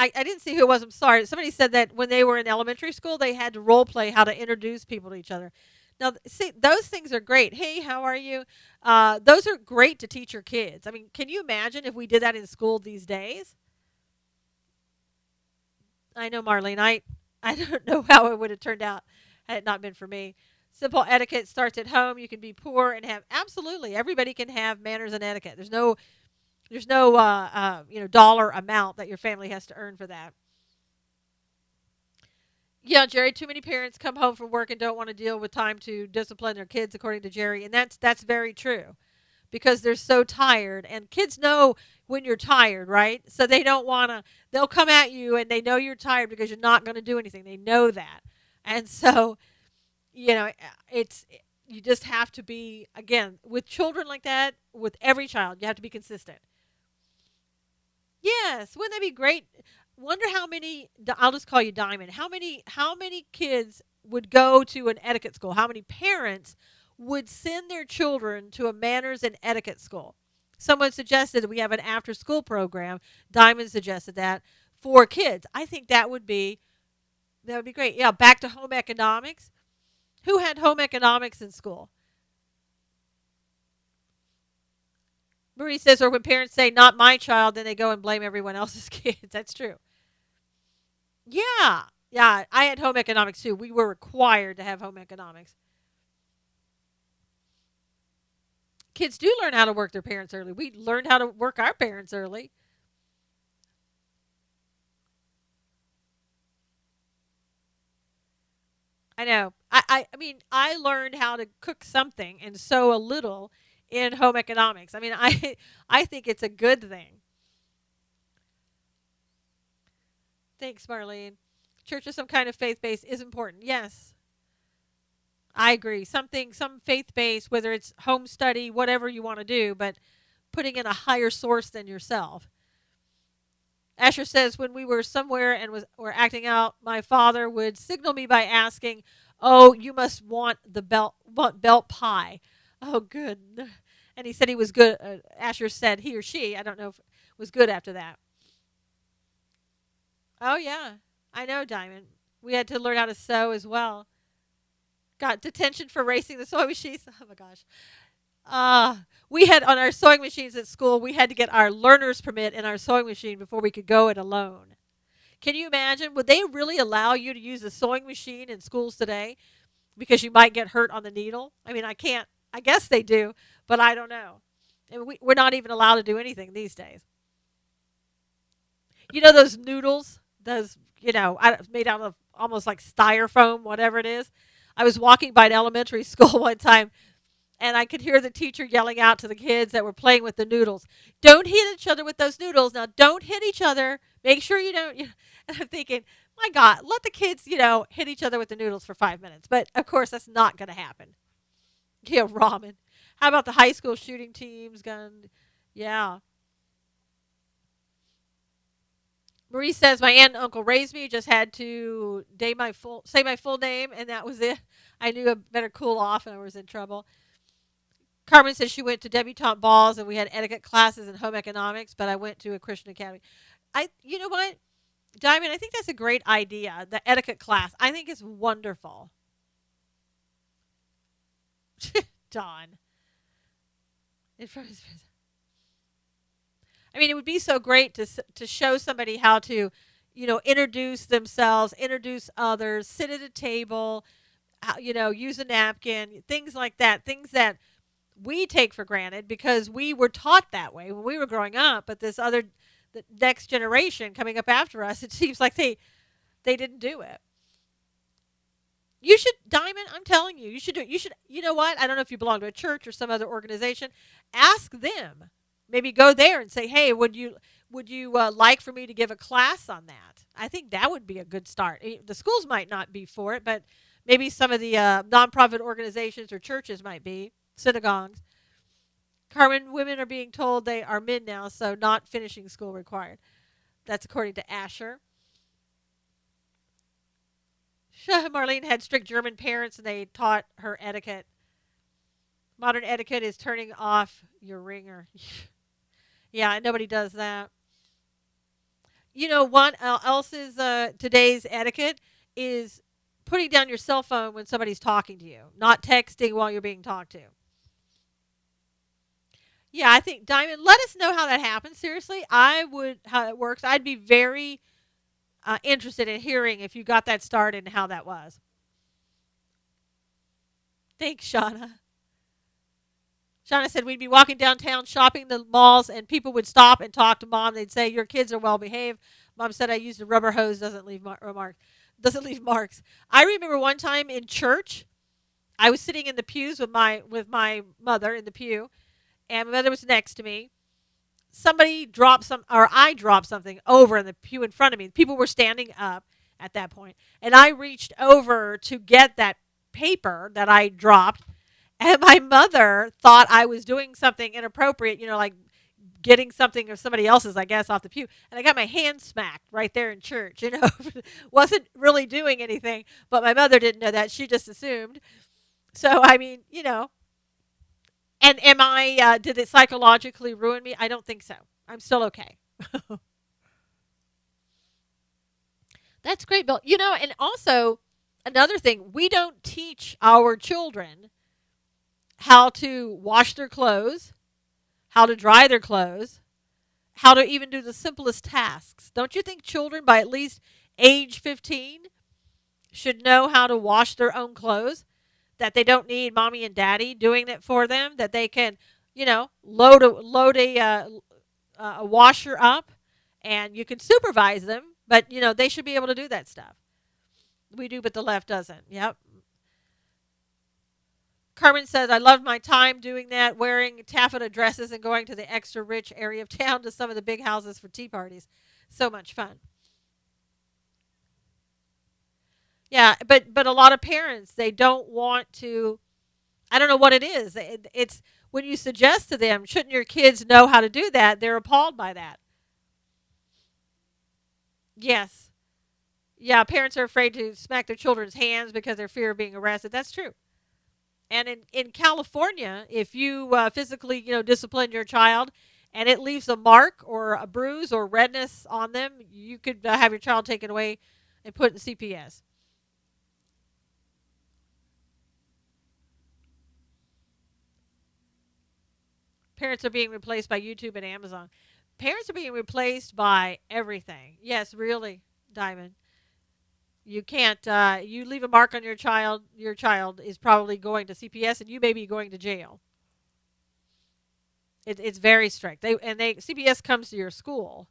I didn't see who it was. I'm sorry. Somebody said that when they were in elementary school, they had to role play how to introduce people to each other. Now, see, those things are great. Hey, how are you? Those are great to teach your kids. I mean, can you imagine if we did that in school these days? I know, Marlene. I don't know how it would have turned out had it not been for me. Simple etiquette starts at home. You can be poor and have absolutely everybody can have manners and etiquette. There's no dollar amount that your family has to earn for that. Yeah, Jerry, too many parents come home from work and don't want to deal with time to discipline their kids, according to Jerry. And that's very true because they're so tired. And kids know when you're tired, right? So they don't want to, they'll come at you and they know you're tired because you're not going to do anything. They know that. And so, you know, it's, you just have to be, again, with children like that, with every child, you have to be consistent. Yes, wouldn't that be great? Wonder how many. I'll just call you Diamond. How many kids would go to an etiquette school? How many parents would send their children to a manners and etiquette school? Someone suggested we have an after-school program. Diamond suggested that for kids. I think that would be great. Yeah, back to home economics. Who had home economics in school? Marie says, or when parents say "not my child," then they go and blame everyone else's kids. That's true. Yeah. Yeah. I had home economics too. We were required to have home economics. Kids do learn how to work their parents early. We learned how to work our parents early. I know. I mean, I learned how to cook something and sew a little in home economics. I mean, I think it's a good thing. Thanks, Marlene. Church of some kind of faith base is important. Yes, I agree. Some faith base, whether it's home study, whatever you want to do, but putting in a higher source than yourself. Asher says, when we were somewhere and were acting out, my father would signal me by asking, "Oh, you must want belt pie." Oh, good. And he said he was good. Asher said he or she, I don't know if was good after that. Oh yeah, I know, Diamond. We had to learn how to sew as well. Got detention for racing the sewing machines. Oh my gosh. We had on our sewing machines at school, we had to get our learner's permit in our sewing machine before we could go it alone. Can you imagine? Would they really allow you to use a sewing machine in schools today because you might get hurt on the needle? I mean, I can't. I guess they do, but I don't know. And we're not even allowed to do anything these days. You know those noodles, those made out of almost like styrofoam, whatever it is. I was walking by an elementary school one time and I could hear the teacher yelling out to the kids that were playing with the noodles, "Don't hit each other with those noodles. Now, don't hit each other. Make sure you don't." And I'm thinking, my God, let the kids, hit each other with the noodles for 5 minutes. But of course, that's not going to happen. Yeah, ramen. How about the high school shooting teams? Gun. Yeah. Marie says my aunt and uncle raised me. Just had to say my full name, and that was it. I knew I better cool off, and I was in trouble. Carmen says she went to debutante balls and we had etiquette classes and home economics, but I went to a Christian academy. You know what, Diamond? I think that's a great idea. The etiquette class, I think is wonderful. Don, in front of his face. I mean, it would be so great to show somebody how to, introduce themselves, introduce others, sit at a table, use a napkin, things like that. Things that we take for granted because we were taught that way when we were growing up. But the next generation coming up after us, it seems like they didn't do it. You should, Diamond. I'm telling you, you should do it. You should. You know what? I don't know if you belong to a church or some other organization. Ask them. Maybe go there and say, "Hey, would you like for me to give a class on that?" I think that would be a good start. The schools might not be for it, but maybe some of the nonprofit organizations or churches might be synagogues. Carmen, women are being told they are men now, so not finishing school required. That's according to Asher. Marlene had strict German parents and they taught her etiquette. Modern etiquette is turning off your ringer. Yeah, nobody does that. what else is today's etiquette is putting down your cell phone when somebody's talking to you, not texting while you're being talked to. Yeah, I think Diamond. Let us know how that happens. Seriously, I would how it works. I'd be very interested in hearing if you got that started and how that was. Thanks, Shauna. Shauna said we'd be walking downtown shopping the malls and people would stop and talk to mom. They'd say, "Your kids are well behaved." Mom said, "I used a rubber hose. Doesn't leave doesn't leave marks." I remember one time in church, I was sitting in the pews with my mother in the pew, and my mother was next to me. Somebody dropped or I dropped something over in the pew in front of me. People were standing up at that point, and I reached over to get that paper that I dropped, and my mother thought I was doing something inappropriate, like getting something of somebody else's, I guess, off the pew. And I got my hand smacked right there in church, wasn't really doing anything, but my mother didn't know that. She just assumed. So, I mean, and did it psychologically ruin me? I don't think so. I'm still okay. That's great, Bill. And also another thing, we don't teach our children how to wash their clothes, how to dry their clothes, how to even do the simplest tasks. Don't you think children by at least age 15 should know how to wash their own clothes? That they don't need mommy and daddy doing it for them, that they can, load a washer up and you can supervise them, but, they should be able to do that stuff. We do, but the left doesn't. Yep. Carmen says, I love my time doing that, wearing taffeta dresses and going to the extra rich area of town to some of the big houses for tea parties. So much fun. Yeah, but a lot of parents, they don't want to. I don't know what it is. It's when you suggest to them, shouldn't your kids know how to do that? They're appalled by that. Yes. Yeah, parents are afraid to smack their children's hands because they're fear of being arrested. That's true. And in California, if you physically, discipline your child and it leaves a mark or a bruise or redness on them, you could have your child taken away and put in CPS. Parents are being replaced by YouTube and Amazon. Parents are being replaced by everything. Yes, really, Diamond. You can't. You leave a mark on your child. Your child is probably going to CPS, and you may be going to jail. It's very strict. They CPS comes to your school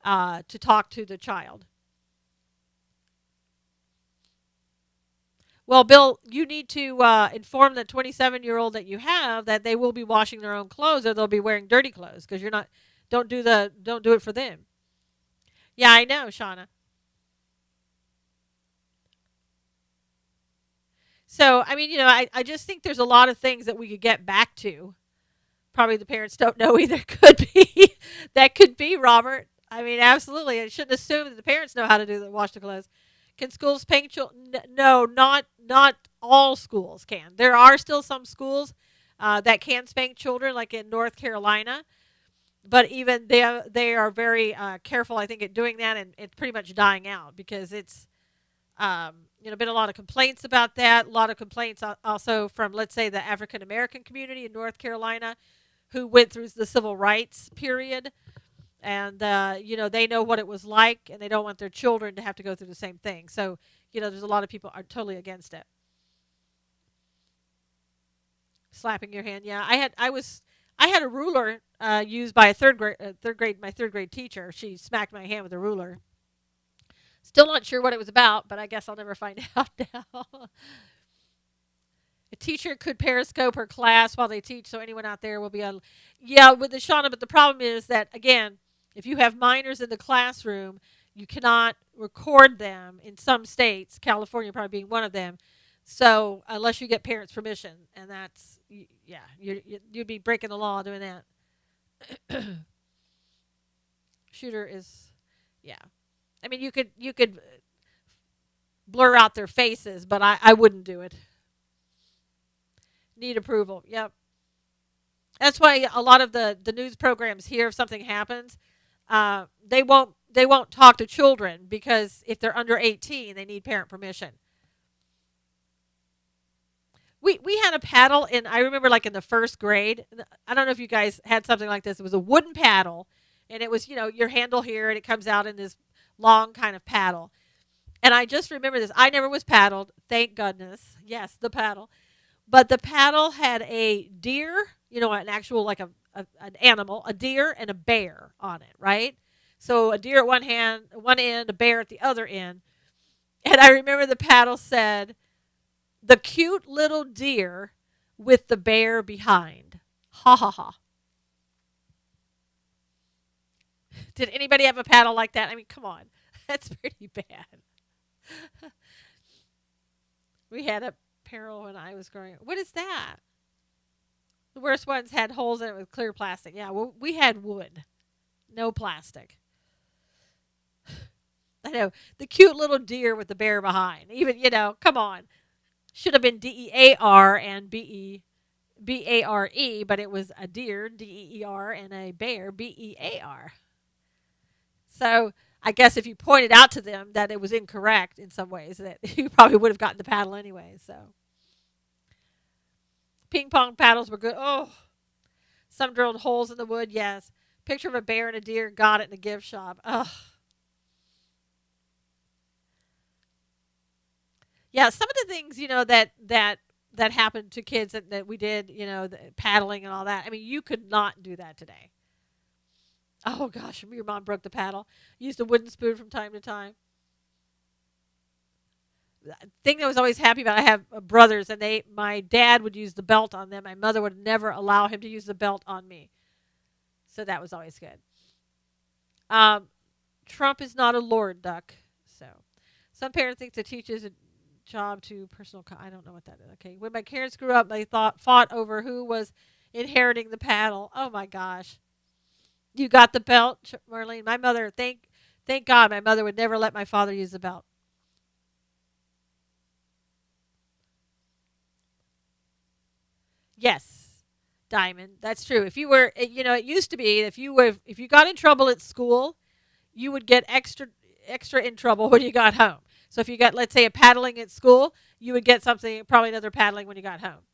to talk to the child. Well, Bill, you need to inform the 27-year-old that you have that they will be washing their own clothes, or they'll be wearing dirty clothes because you're not. Don't do it for them. Yeah, I know, Shauna. So I mean, I just think there's a lot of things that we could get back to. Probably the parents don't know either. Could be that could be Robert. I mean, absolutely. I shouldn't assume that the parents know how to wash the clothes. Can schools spank children? No, not all schools can. There are still some schools that can spank children, like in North Carolina. But even they are very careful, I think, at doing that, and it's pretty much dying out because it's been a lot of complaints about that. A lot of complaints also from, let's say, the African American community in North Carolina, who went through the civil rights period, and they know what it was like, and they don't want their children to have to go through the same thing. So there's a lot of people are totally against it. Slapping your hand, yeah. I had a ruler used by a my third grade teacher. She smacked my hand with a ruler. Still not sure what it was about, but I guess I'll never find out now. A teacher could periscope her class while they teach, so anyone out there will be on. Yeah, with the Shauna, but the problem is that, again, if you have minors in the classroom, you cannot record them in some states, California probably being one of them. So unless you get parents' permission, and that's, yeah, you'd be breaking the law doing that. Shooter is, yeah. I mean, you could blur out their faces, but I wouldn't do it. Need approval. Yep. That's why a lot of the news programs here, if something happens, they won't talk to children because if they're under 18, they need parent permission. We had a paddle in I remember like in the first grade. I don't know if you guys had something like this. It was a wooden paddle, and it was your handle here, and it comes out in this long kind of paddle. And I just remember this. I never was paddled, thank goodness. Yes, the paddle. But the paddle had a deer, an actual like an animal, a deer and a bear on it, right? So a deer at one end, a bear at the other end. And I remember the paddle said, "The cute little deer with the bear behind." Ha ha ha. Did anybody have a paddle like that? I mean, come on. That's pretty bad. We had a paddle when I was growing up. What is that? The worst ones had holes in it with clear plastic. Yeah, well, we had wood, no plastic. I know. The cute little deer with the bear behind. Even, come on. Should have been DEAR and BARE, but it was a deer, DEER, and a bear, BEAR. So I guess if you pointed out to them that it was incorrect in some ways, that you probably would have gotten the paddle anyway. So ping pong paddles were good. Oh, some drilled holes in the wood. Yes. Picture of a bear and a deer. Got it in a gift shop. Ugh. Yeah, some of the things that happened to kids that we did, the paddling and all that. I mean, you could not do that today. Oh gosh, your mom broke the paddle. Used a wooden spoon from time to time. The thing that I was always happy about, I have brothers, and my dad would use the belt on them. My mother would never allow him to use the belt on me. So that was always good. Um, Trump is not a lord duck. So some parents think to teach is a job to personal. I don't know what that is. Okay, when my parents grew up, they fought over who was inheriting the paddle. Oh my gosh, you got the belt, Marlene. My mother, thank God, my mother would never let my father use the belt. Yes, Diamond, that's true. If you were, it used to be if you got in trouble at school, you would get extra in trouble when you got home. So if you got, let's say, a paddling at school, you would get something, probably another paddling when you got home.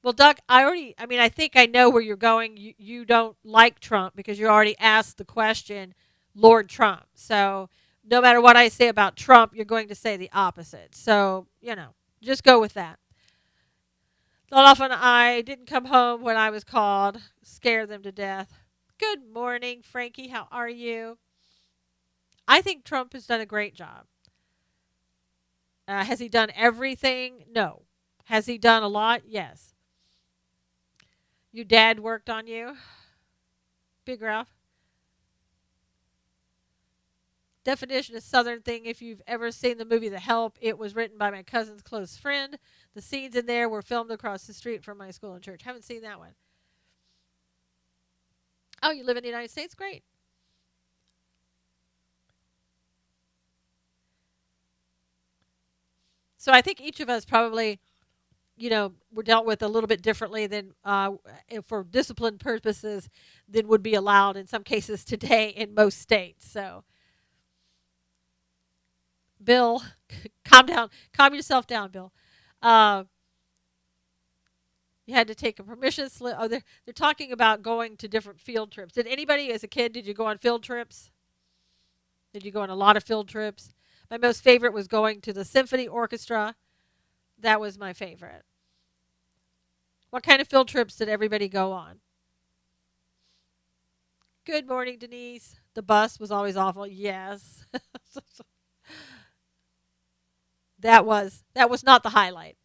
Well, Doug, I mean, I think I know where you're going. You don't like Trump because you already asked the question, Lord Trump. So no matter what I say about Trump, you're going to say the opposite. So, just go with that. Not often I didn't come home when I was called, scare them to death. Good morning, Frankie. How are you? I think Trump has done a great job. Has he done everything? No. Has he done a lot? Yes. Your dad worked on you, Big Ralph. Definition of Southern thing. If you've ever seen the movie The Help, it was written by my cousin's close friend. The scenes in there were filmed across the street from my school and church. Haven't seen that one. Oh, you live in the United States? Great. So I think each of us probably, were dealt with a little bit differently than for discipline purposes than would be allowed in some cases today in most states. So, Bill, calm down. Calm yourself down, Bill. Uh, you had to take a permission slip. Oh, they're talking about going to different field trips. Did anybody as a kid, did you go on field trips? Did you go on a lot of field trips? My most favorite was going to the symphony orchestra. That was my favorite. What kind of field trips did everybody go on? Good morning, Denise. The bus was always awful. Yes. that was not the highlight.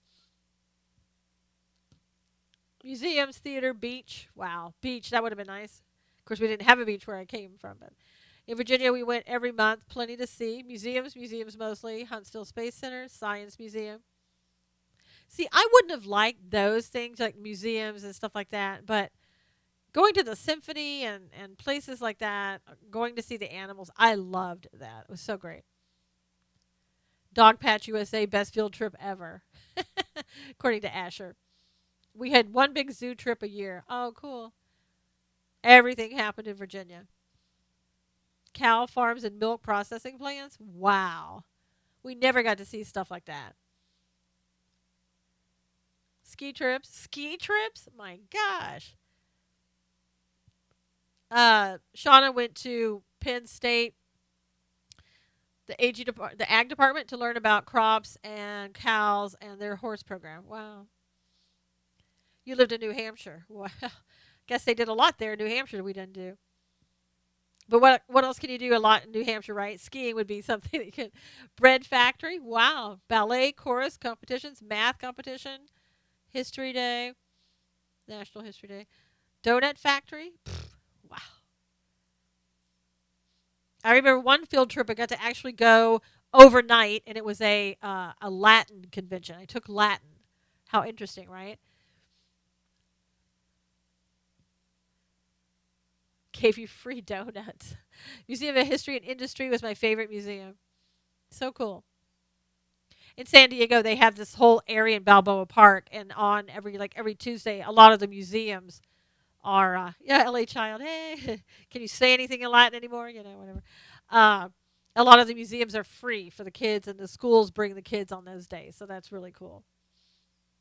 Museums, theater, beach. Wow, beach. That would have been nice. Of course, we didn't have a beach where I came from, but in Virginia, we went every month. Plenty to see. Museums mostly. Huntsville Space Center, Science Museum. See, I wouldn't have liked those things like museums and stuff like that, but going to the symphony and places like that, going to see the animals, I loved that. It was so great. Dog Patch USA, best field trip ever, according to Asher. We had one big zoo trip a year. Oh, cool. Everything happened in Virginia. cow farms and milk processing plants. Wow. We never got to see stuff like that. Ski trips. Ski trips? My gosh. Shauna went to Penn State, the ag department, to learn about crops and cows and their horse program. Wow. You lived in New Hampshire. Wow. Guess they did a lot there in New Hampshire we didn't do. But what else can you do a lot in New Hampshire, right? Skiing would be something that you could. Bread factory. Wow. Ballet, chorus competitions, math competition, history day, National History Day. Donut factory. Pfft, wow. I remember one field trip I got to actually go overnight, and it was a Latin convention. I took Latin. How interesting, right? Gave you free donuts. Museum of History and Industry was my favorite museum. So cool. In San Diego, they have this whole area in Balboa Park, and on every Tuesday, a lot of the museums are yeah, LA child. Hey, can you say anything in Latin anymore? Whatever. Uh, a lot of the museums are free for the kids, and the schools bring the kids on those days, so that's really cool.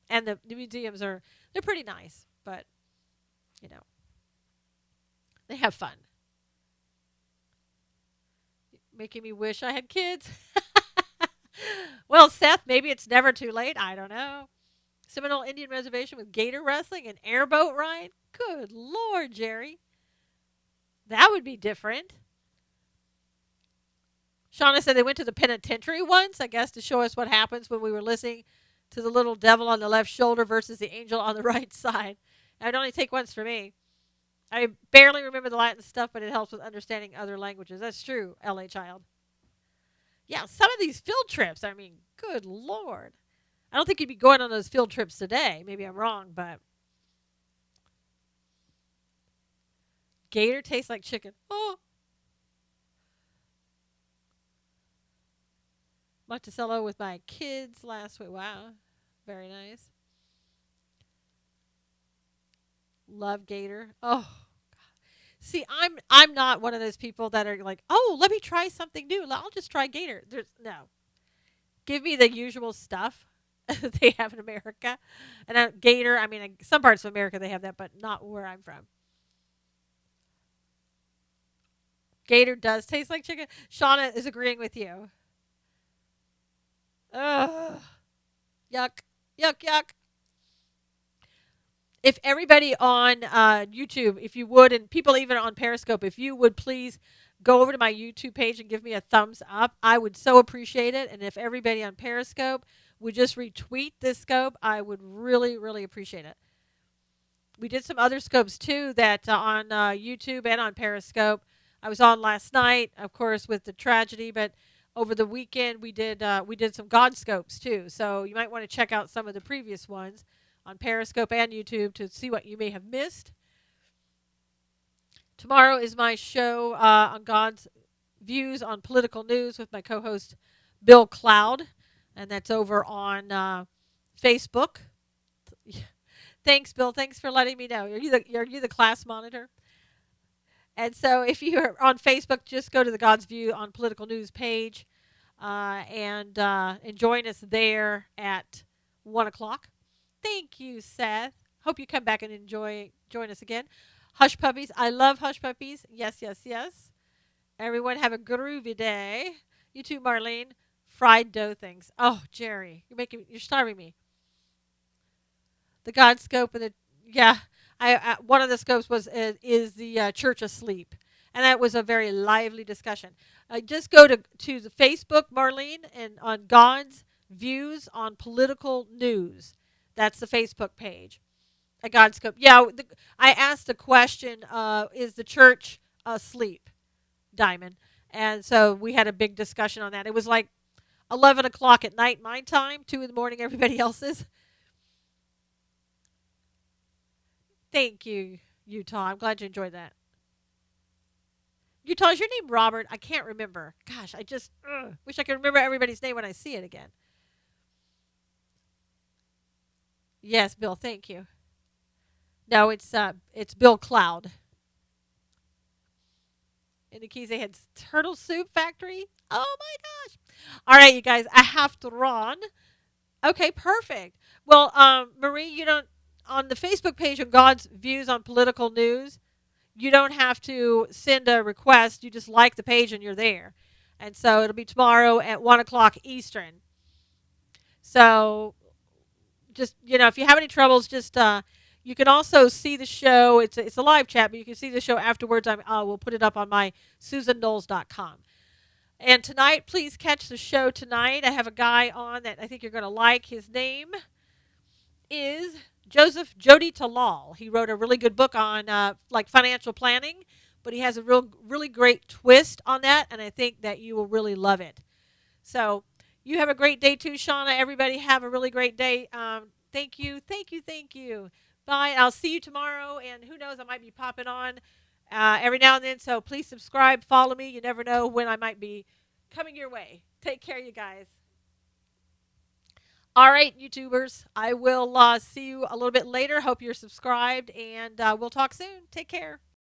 And the museums they're pretty nice, but you know they have fun. Making me wish I had kids. Well, Seth, maybe it's never too late. I don't know. Seminole Indian Reservation with gator wrestling and airboat ride. Good Lord, Jerry. That would be different. Shauna said they went to the penitentiary once, I guess, to show us what happens when we were listening to the little devil on the left shoulder versus the angel on the right side. It would only take once for me. I barely remember the Latin stuff, but it helps with understanding other languages. That's true, LA child. Yeah, some of these field trips, I mean, good Lord. I don't think you'd be going on those field trips today. Maybe I'm wrong, but gator tastes like chicken. Oh, Monticello with my kids last week. Wow, very nice. Love gator. Oh, see, I'm not one of those people that are like, oh, let me try something new. I'll just try gator. There's no. Give me the usual stuff that they have in America, and gator. I mean, some parts of America they have that, but not where I'm from. Gator does taste like chicken. Shauna is agreeing with you. Ugh. Yuck. Yuck, yuck. If everybody on YouTube, if you would, and people even on Periscope, if you would please go over to my YouTube page and give me a thumbs up, I would so appreciate it. And if everybody on Periscope would just retweet this scope, I would really, really appreciate it. We did some other scopes too that on YouTube and on Periscope. I was on last night, of course, with the tragedy, but over the weekend we did some God scopes too. So you might want to check out some of the previous ones on Periscope and YouTube to see what you may have missed. Tomorrow is my show on God's views on political news with my co-host Bill Cloud, and that's over on Facebook. Thanks, Bill. Thanks for letting me know. Are you the class monitor? And so if you're on Facebook, just go to the God's View on Political News page and join us there at 1 o'clock. Thank you, Seth. Hope you come back and join us again. Hush Puppies. I love Hush Puppies. Yes, yes, yes. Everyone have a groovy day. You too, Marlene. Fried dough things. Oh, Jerry, you're starving me. The God scope and the yeah, I one of the scopes was is the church asleep, and that was a very lively discussion. Just go to the Facebook, Marlene, and on God's views on political news. That's the Facebook page. A God scope. Yeah, I asked a question. Is the church asleep, Diamond? And so we had a big discussion on that. It was like 11 o'clock at night, my time, 2 in the morning, everybody else's. Thank you, Utah. I'm glad you enjoyed that. Utah, is your name Robert? I can't remember. Gosh, I just wish I could remember everybody's name when I see it again. Yes, Bill. Thank you. No, it's Bill Cloud. in the Keys they had Turtle Soup Factory. Oh my gosh! All right, you guys, I have to run. Okay, perfect. Well, Marie, you don't on the Facebook page of God's Views on Political News. You don't have to send a request. You just like the page and you're there. And so it'll be tomorrow at 1 o'clock Eastern. So just if you have any troubles, just you can also see the show. It's a live chat, but you can see the show afterwards. We'll put it up on my SusanKnowles.com. And tonight, please catch the show tonight. I have a guy on that I think you're going to like. His name is Joseph Jody Talal. He wrote a really good book on like financial planning, but he has a really great twist on that, and I think that you will really love it. So you have a great day too, Shauna. Everybody have a really great day. Thank you, thank you, thank you. Bye. I'll see you tomorrow, and who knows, I might be popping on every now and then. So please subscribe, follow me. You never know when I might be coming your way. Take care, you guys. All right, YouTubers. I will see you a little bit later. Hope you're subscribed, and we'll talk soon. Take care.